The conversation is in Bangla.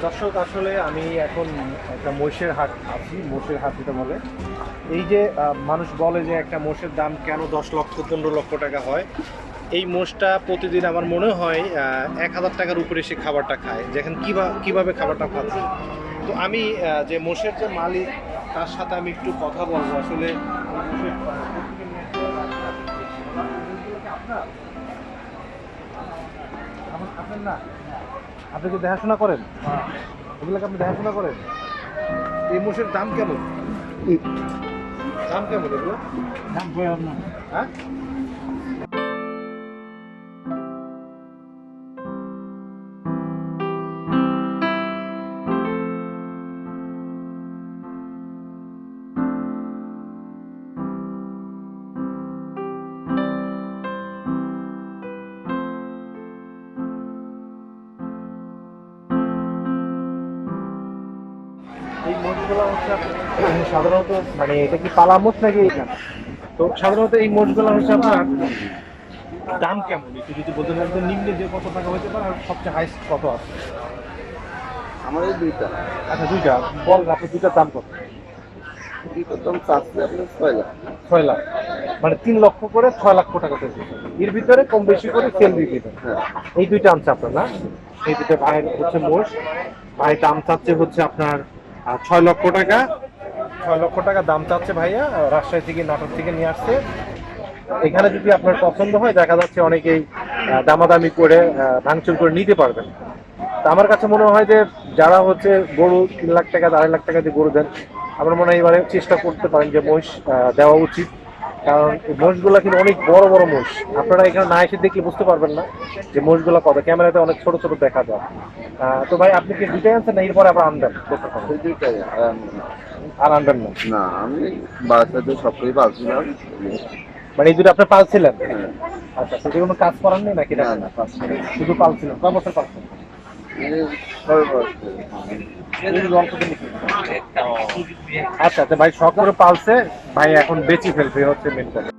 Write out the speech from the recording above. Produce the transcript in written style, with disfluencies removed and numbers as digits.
দর্শক আসলে আমি এখন একটা মোষের হাট আছি, মোষের হাট যেটা বলে। এই যে মানুষ বলে যে একটা মোষের দাম কেন 10 লক্ষ 15 লক্ষ টাকা হয়, এই মোষটা প্রতিদিন আমার মনে হয় 1,000 টাকার উপরে সে খাবারটা খায়, যেখানে কিভাবে খাবারটা খাচ্ছে। তো আমি যে মোষের যে মালিক তার সাথে আমি একটু কথা বলবো আসলে। আপনার না, আপনি কি দেখাশোনা করেন? এগুলোকে আপনি দেখাশোনা করেন? এই মোষের দাম কেমন? দাম কেমন এগুলো? দাম কম না। হ্যাঁ, এই মোষগুলো হচ্ছে সাধারণত, মানে এটা কি পালা মোষ নাকি? তো সাধারণত এই মোষগুলো হচ্ছে আপনার দাম কেমন একটু যদি বলতেন, একদম নিম্নে যে কত টাকা হতে পারে আর সবচেয়ে হাইস্ট কত আছে? আমাদের দুইটা আচ্ছা, দুইটা বল, আপনি দুইটার দাম কত? দুইটার দাম চাচ্ছি আপনার 6 লাখ। 6 লাখ, মানে 3 লক্ষ করে 6 লক্ষ টাকা পেয়েছে। এর ভিতরে কম বেশি করে সেল দিতে। হ্যাঁ, এই দুইটা আনছে আপনার না? এই দুটো ভাইয়ের হচ্ছে মোষ। ভাই দাম চাচ্ছে হচ্ছে আপনার 6 লক্ষ টাকা। 6 লক্ষ টাকা দাম চাচ্ছে ভাইয়া, রাজশাহী থেকে নাটোর থেকে নিয়ে আসছে। এখানে যদি আপনার পছন্দ হয়, দেখা যাচ্ছে অনেকেই দামাদামি করে ভাঙচুর করে নিতে পারবেন। তা আমার কাছে মনে হয় যে যারা হচ্ছে গরু 3 লাখ টাকা 2.5 লাখ টাকা দিয়ে গরু দেন, আমার মনে হয় এবারে চেষ্টা করতে পারেন যে মহিষ দেওয়া উচিত। কারণ এই মোষগুলা কিন্তু অনেক বড় বড় মোষ, আপনারা এখানে না এসে দেখলে বুঝতে পারবেন না যে মোষগুলা কত, ক্যামেরাতে অনেক ছোট ছোট দেখা যায়। তো ভাই আপনি কি দুইটাই আনছেন না এরপরে আবার আনবেন? এই দুইটাই আর আনবেন না? না, আমি বাসাতে সবটাই পাচ্ছিলাম। মানে এই দুটো আপনি পালছিলেন? হ্যাঁ, আচ্ছা, সেটা কোনো কাজ করাননি নাকি? না না পাচ্ছি শুধু পালছিলেন? কয় বছর পালছেন? আচ্ছা আচ্ছা, ভাই শখ করে পালছে, ভাই এখন বেচি ফেলবে হচ্ছে মেন কথা।